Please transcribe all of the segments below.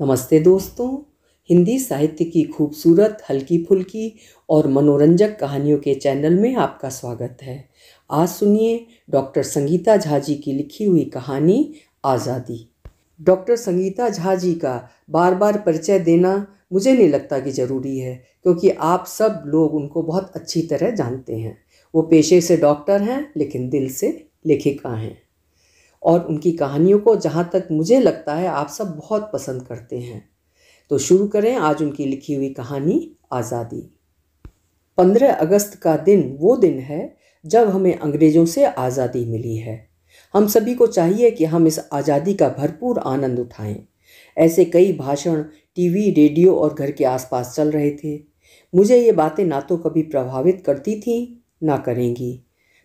नमस्ते दोस्तों। हिंदी साहित्य की खूबसूरत, हल्की फुल्की और मनोरंजक कहानियों के चैनल में आपका स्वागत है। आज सुनिए डॉक्टर संगीता झा जी की लिखी हुई कहानी आज़ादी। डॉक्टर संगीता झा जी का बार बार परिचय देना मुझे नहीं लगता कि ज़रूरी है, क्योंकि आप सब लोग उनको बहुत अच्छी तरह जानते हैं। वो पेशे से डॉक्टर हैं, लेकिन दिल से लेखिका हैं। और उनकी कहानियों को जहाँ तक मुझे लगता है आप सब बहुत पसंद करते हैं। तो शुरू करें आज उनकी लिखी हुई कहानी आज़ादी। 15 अगस्त का दिन वो दिन है जब हमें अंग्रेज़ों से आज़ादी मिली है। हम सभी को चाहिए कि हम इस आज़ादी का भरपूर आनंद उठाएं। ऐसे कई भाषण टीवी, रेडियो और घर के आसपास चल रहे थे। मुझे ये बातें ना तो कभी प्रभावित करती थीं, ना करेंगी।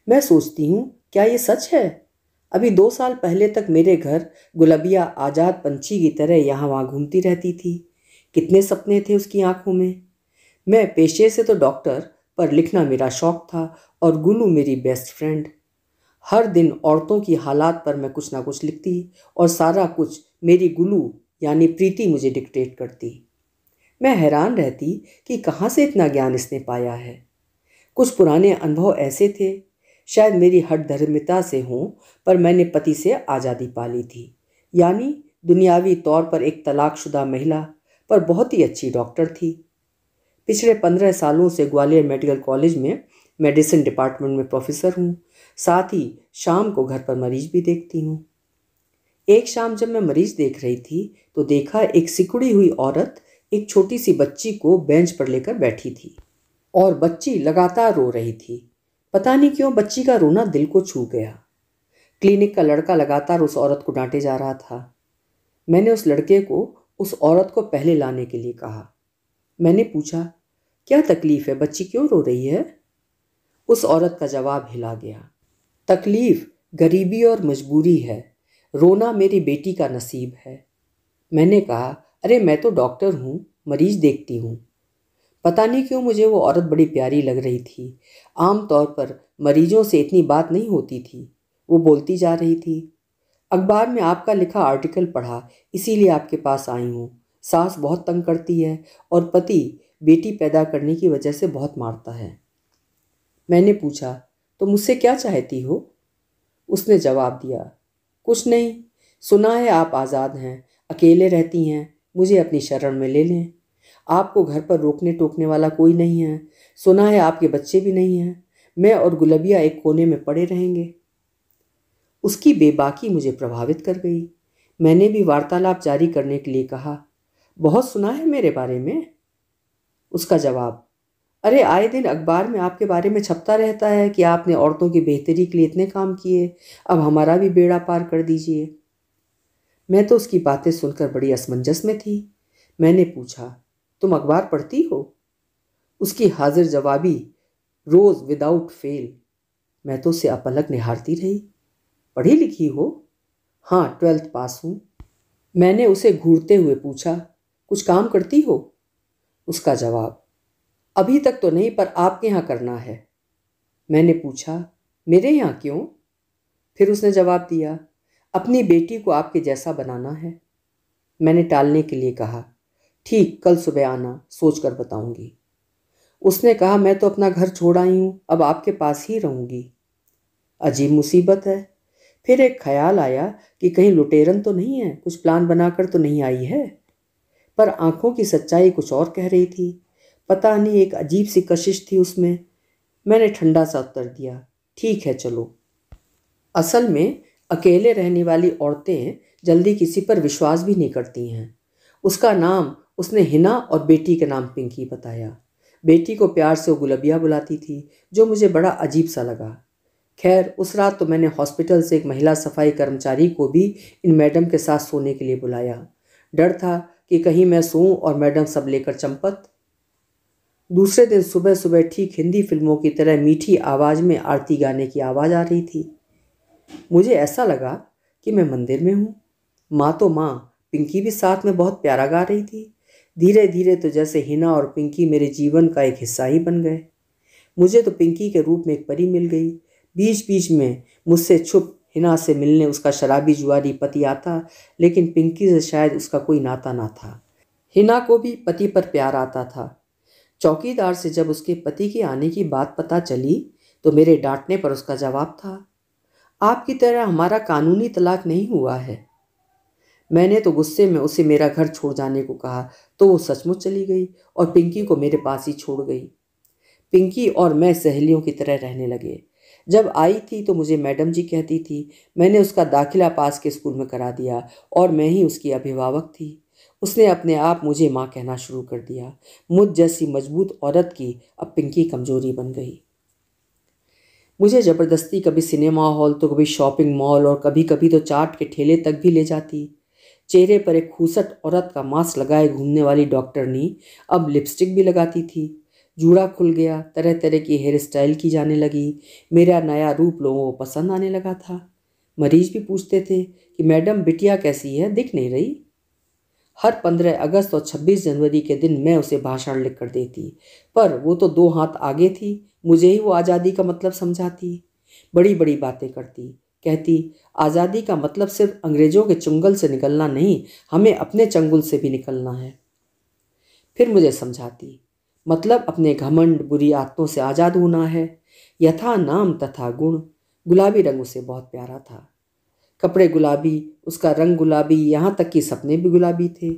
मैं सोचती हूँ, क्या ये सच है? अभी 2 साल पहले तक मेरे घर गुलबिया आज़ाद पंछी की तरह यहाँ वहाँ घूमती रहती थी। कितने सपने थे उसकी आंखों में। मैं पेशे से तो डॉक्टर, पर लिखना मेरा शौक था और गुलू मेरी बेस्ट फ्रेंड। हर दिन औरतों की हालात पर मैं कुछ ना कुछ लिखती और सारा कुछ मेरी गुलू यानी प्रीति मुझे डिक्टेट करती। मैं हैरान रहती कि कहाँ से इतना ज्ञान इसने पाया है। कुछ पुराने अनुभव ऐसे थे, शायद मेरी हठधर्मिता से हों, पर मैंने पति से आज़ादी पा ली थी। यानी दुनियावी तौर पर एक तलाकशुदा महिला, पर बहुत ही अच्छी डॉक्टर थी। पिछले 15 सालों से ग्वालियर मेडिकल कॉलेज में मेडिसिन डिपार्टमेंट में प्रोफेसर हूँ। साथ ही शाम को घर पर मरीज भी देखती हूँ। एक शाम जब मैं मरीज देख रही थी तो देखा एक सिकुड़ी हुई औरत एक छोटी सी बच्ची को बेंच पर लेकर बैठी थी और बच्ची लगातार रो रही थी। पता नहीं क्यों बच्ची का रोना दिल को छू गया। क्लिनिक का लड़का लगातार उस औरत को डांटे जा रहा था। मैंने उस लड़के को उस औरत को पहले लाने के लिए कहा। मैंने पूछा, क्या तकलीफ है, बच्ची क्यों रो रही है? उस औरत का जवाब हिला गया। तकलीफ गरीबी और मजबूरी है, रोना मेरी बेटी का नसीब है। मैंने कहा, अरे मैं तो डॉक्टर हूँ, मरीज देखती हूँ। पता नहीं क्यों मुझे वो औरत बड़ी प्यारी लग रही थी। आमतौर पर मरीजों से इतनी बात नहीं होती थी। वो बोलती जा रही थी, अखबार में आपका लिखा आर्टिकल पढ़ा, इसीलिए आपके पास आई हूँ। सास बहुत तंग करती है और पति बेटी पैदा करने की वजह से बहुत मारता है। मैंने पूछा, तो मुझसे क्या चाहती हो? उसने जवाब दिया, कुछ नहीं, सुना है आप आज़ाद हैं, अकेले रहती हैं, मुझे अपनी शरण में ले लें। आपको घर पर रोकने टोकने वाला कोई नहीं है। सुना है आपके बच्चे भी नहीं हैं। मैं और गुलबिया एक कोने में पड़े रहेंगे। उसकी बेबाकी मुझे प्रभावित कर गई। मैंने भी वार्तालाप जारी करने के लिए कहा, बहुत सुना है मेरे बारे में। उसका जवाब, अरे आए दिन अखबार में आपके बारे में छपता रहता है कि आपने औरतों की बेहतरी के लिए इतने काम किए, अब हमारा भी बेड़ा पार कर दीजिए। मैं तो उसकी बातें सुनकर बड़ी असमंजस में थी। मैंने पूछा, तुम अखबार पढ़ती हो? उसकी हाजिर जवाबी, रोज विदाउट फेल। मैं तो उसे अपलक निहारती रही। पढ़ी लिखी हो? हाँ, 12th पास हूँ। मैंने उसे घूरते हुए पूछा, कुछ काम करती हो? उसका जवाब, अभी तक तो नहीं, पर आपके यहाँ करना है। मैंने पूछा, मेरे यहाँ क्यों? फिर उसने जवाब दिया, अपनी बेटी को आपके जैसा बनाना है। मैंने टालने के लिए कहा, ठीक, कल सुबह आना, सोच कर बताऊंगी। उसने कहा, मैं तो अपना घर छोड़ आई हूँ, अब आपके पास ही रहूंगी। अजीब मुसीबत है। फिर एक ख्याल आया कि कहीं लुटेरन तो नहीं है, कुछ प्लान बनाकर तो नहीं आई है। पर आंखों की सच्चाई कुछ और कह रही थी। पता नहीं, एक अजीब सी कशिश थी उसमें। मैंने ठंडा सा उत्तर दिया, ठीक है चलो। असल में अकेले रहने वाली औरतें जल्दी किसी पर विश्वास भी नहीं करती हैं। उसका नाम उसने हिना और बेटी का नाम पिंकी बताया। बेटी को प्यार से वो गुलबिया बुलाती थी, जो मुझे बड़ा अजीब सा लगा। खैर, उस रात तो मैंने हॉस्पिटल से एक महिला सफाई कर्मचारी को भी इन मैडम के साथ सोने के लिए बुलाया। डर था कि कहीं मैं सोऊं और मैडम सब लेकर चंपत। दूसरे दिन सुबह सुबह ठीक हिंदी फिल्मों की तरह मीठी आवाज़ में आरती गाने की आवाज़ आ रही थी। मुझे ऐसा लगा कि मैं मंदिर में हूँ। माँ तो माँ, पिंकी भी साथ में बहुत प्यारा गा रही थी। धीरे धीरे तो जैसे हिना और पिंकी मेरे जीवन का एक हिस्सा ही बन गए। मुझे तो पिंकी के रूप में एक परी मिल गई। बीच बीच में मुझसे छुप हिना से मिलने उसका शराबी जुआरी पति आता, लेकिन पिंकी से शायद उसका कोई नाता ना था। हिना को भी पति पर प्यार आता था। चौकीदार से जब उसके पति के आने की बात पता चली तो मेरे डांटने पर उसका जवाब था, आपकी तरह हमारा कानूनी तलाक नहीं हुआ है। मैंने तो गुस्से में उसे मेरा घर छोड़ जाने को कहा तो वो सचमुच चली गई और पिंकी को मेरे पास ही छोड़ गई। पिंकी और मैं सहेलियों की तरह रहने लगे। जब आई थी तो मुझे मैडम जी कहती थी। मैंने उसका दाखिला पास के स्कूल में करा दिया और मैं ही उसकी अभिभावक थी। उसने अपने आप मुझे माँ कहना शुरू कर दिया। मुझ जैसी मजबूत औरत की अब पिंकी कमजोरी बन गई। मुझे ज़बरदस्ती कभी सिनेमा हॉल तो कभी शॉपिंग मॉल और कभी कभी तो चाट के ठेले तक भी ले जाती। चेहरे पर एक खूसट औरत का मास्क लगाए घूमने वाली डॉक्टरनी अब लिपस्टिक भी लगाती थी। जूड़ा खुल गया, तरह तरह की हेयर स्टाइल की जाने लगी। मेरा नया रूप लोगों को पसंद आने लगा था। मरीज भी पूछते थे कि मैडम बिटिया कैसी है, दिख नहीं रही। हर 15 अगस्त और 26 जनवरी के दिन मैं उसे भाषण लिख कर देती, पर वो तो 2 हाथ आगे थी। मुझे ही वो आज़ादी का मतलब समझाती। बड़ी बड़ी बातें करती, कहती आज़ादी का मतलब सिर्फ अंग्रेजों के चंगुल से निकलना नहीं, हमें अपने चंगुल से भी निकलना है। फिर मुझे समझाती, मतलब अपने घमंड बुरी आदतों से आज़ाद होना है। यथा नाम तथा गुण। गुलाबी रंग उसे बहुत प्यारा था। कपड़े गुलाबी, उसका रंग गुलाबी, यहाँ तक कि सपने भी गुलाबी थे।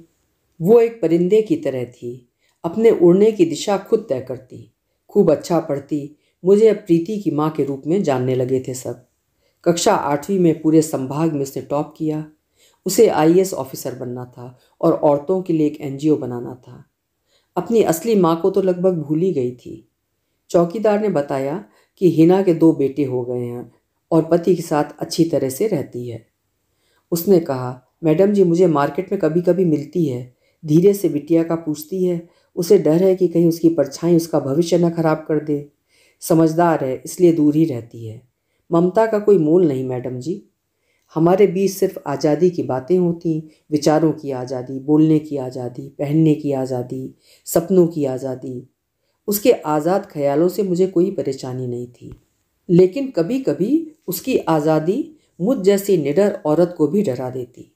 वो एक परिंदे की तरह थी, अपने उड़ने की दिशा खुद तय करती। खूब अच्छा पढ़ती। मुझे अब प्रीति की माँ के रूप में जानने लगे थे सब। कक्षा 8वीं में पूरे संभाग में उसने टॉप किया। उसे आईएएस ऑफिसर बनना था और औरतों के लिए एक एनजीओ बनाना था। अपनी असली माँ को तो लगभग भूल ही गई थी। चौकीदार ने बताया कि हिना के 2 बेटे हो गए हैं और पति के साथ अच्छी तरह से रहती है। उसने कहा, मैडम जी मुझे मार्केट में कभी कभी मिलती है, धीरे से बिटिया का पूछती है। उसे डर है कि कहीं उसकी परछाई उसका भविष्य न खराब कर दे। समझदार है इसलिए दूर ही रहती है। ममता का कोई मोल नहीं मैडम जी। हमारे बीच सिर्फ आज़ादी की बातें होती, विचारों की आज़ादी, बोलने की आज़ादी, पहनने की आज़ादी, सपनों की आज़ादी। उसके आज़ाद ख्यालों से मुझे कोई परेशानी नहीं थी, लेकिन कभी कभी उसकी आज़ादी मुझ जैसी निडर औरत को भी डरा देती।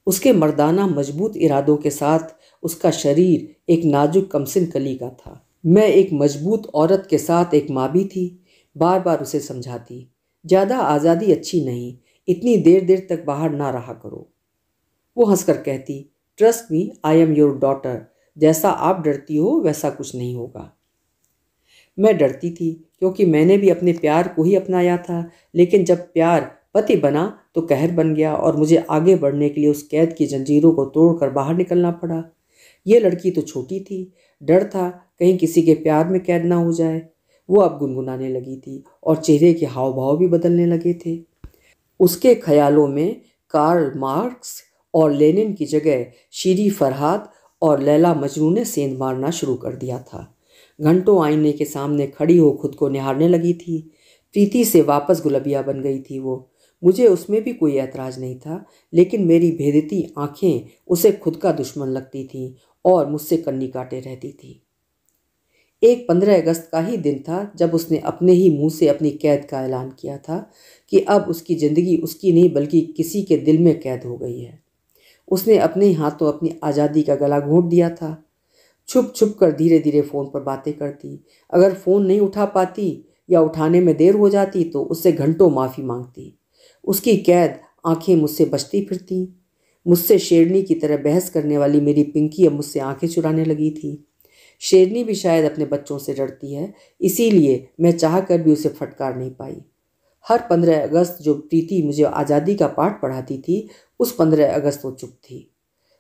उसके मर्दाना मजबूत इरादों के साथ उसका शरीर एक नाजुक कमसिन कली का था। मैं एक मजबूत औरत के साथ एक माँ भी थी। बार बार उसे समझाती, ज़्यादा आज़ादी अच्छी नहीं, इतनी देर देर तक बाहर ना रहा करो। वो हंसकर कहती, trust me, I am your daughter. जैसा आप डरती हो वैसा कुछ नहीं होगा। मैं डरती थी क्योंकि मैंने भी अपने प्यार को ही अपनाया था, लेकिन जब प्यार पति बना तो कहर बन गया और मुझे आगे बढ़ने के लिए उस कैद की जंजीरों को तोड़कर बाहर निकलना पड़ा। ये लड़की तो छोटी थी, डर था कहीं किसी के प्यार में कैद ना हो जाए। वो अब गुनगुनाने लगी थी और चेहरे के हाव भाव भी बदलने लगे थे। उसके ख्यालों में कार्ल मार्क्स और लेनिन की जगह शीरी फरहाद और लैला मजनू ने सेंध मारना शुरू कर दिया था। घंटों आईने के सामने खड़ी हो खुद को निहारने लगी थी। प्रीति से वापस गुलबिया बन गई थी वो। मुझे उसमें भी कोई ऐतराज नहीं था, लेकिन मेरी भेदती आंखें उसे खुद का दुश्मन लगती थीं और मुझसे कन्नी काटे रहती थी। एक 15 अगस्त का ही दिन था जब उसने अपने ही मुंह से अपनी कैद का ऐलान किया था कि अब उसकी ज़िंदगी उसकी नहीं बल्कि किसी के दिल में कैद हो गई है। उसने अपने हाथों अपनी आज़ादी का गला घोंट दिया था। छुप छुप कर धीरे धीरे फ़ोन पर बातें करती। अगर फ़ोन नहीं उठा पाती या उठाने में देर हो जाती तो उससे घंटों माफ़ी मांगती। उसकी कैद आंखें मुझसे बचती फिरती। मुझसे शेरनी की तरह बहस करने वाली मेरी पिंकी अब मुझसे आंखें चुराने लगी थी। शेरनी भी शायद अपने बच्चों से डरती है, इसीलिए मैं चाह कर भी उसे फटकार नहीं पाई। हर 15 अगस्त जो प्रीति मुझे आज़ादी का पाठ पढ़ाती थी, उस 15 अगस्त वो चुप थी।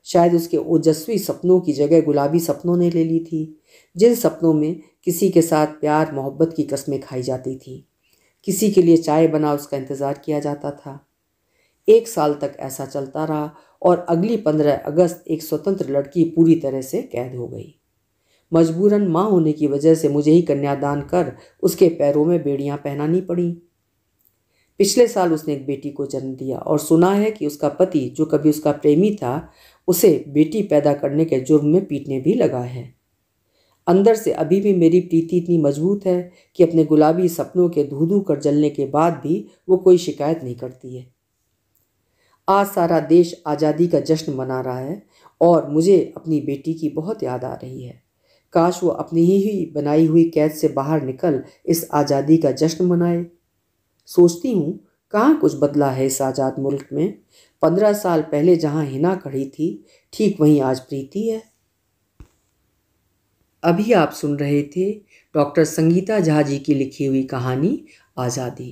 शायद उसके ओजस्वी सपनों की जगह गुलाबी सपनों ने ले ली थी, जिन सपनों में किसी के साथ प्यार मोहब्बत की कस्में खाई जाती थी, किसी के लिए चाय बना उसका इंतज़ार किया जाता था। 1 साल तक ऐसा चलता रहा और अगली 15 अगस्त एक स्वतंत्र लड़की पूरी तरह से कैद हो गई। मजबूरन माँ होने की वजह से मुझे ही कन्यादान कर उसके पैरों में बेड़ियां पहनानी पड़ी। पिछले साल उसने एक बेटी को जन्म दिया और सुना है कि उसका पति, जो कभी उसका प्रेमी था, उसे बेटी पैदा करने के जुर्म में पीटने भी लगा है। अंदर से अभी भी मेरी प्रीति इतनी मजबूत है कि अपने गुलाबी सपनों के धू धू कर जलने के बाद भी वो कोई शिकायत नहीं करती है। आज सारा देश आज़ादी का जश्न मना रहा है और मुझे अपनी बेटी की बहुत याद आ रही है। काश वो अपनी ही बनाई हुई कैद से बाहर निकल इस आज़ादी का जश्न मनाए। सोचती हूँ कहाँ कुछ बदला है इस आज़ाद मुल्क में। 15 साल पहले जहाँ हिना खड़ी थी, ठीक वहीं आज प्रीति है। अभी आप सुन रहे थे डॉक्टर संगीता झा जी की लिखी हुई कहानी आज़ादी।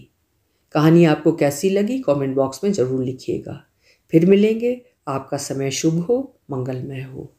कहानी आपको कैसी लगी कमेंट बॉक्स में ज़रूर लिखिएगा। फिर मिलेंगे। आपका समय शुभ हो, मंगलमय हो।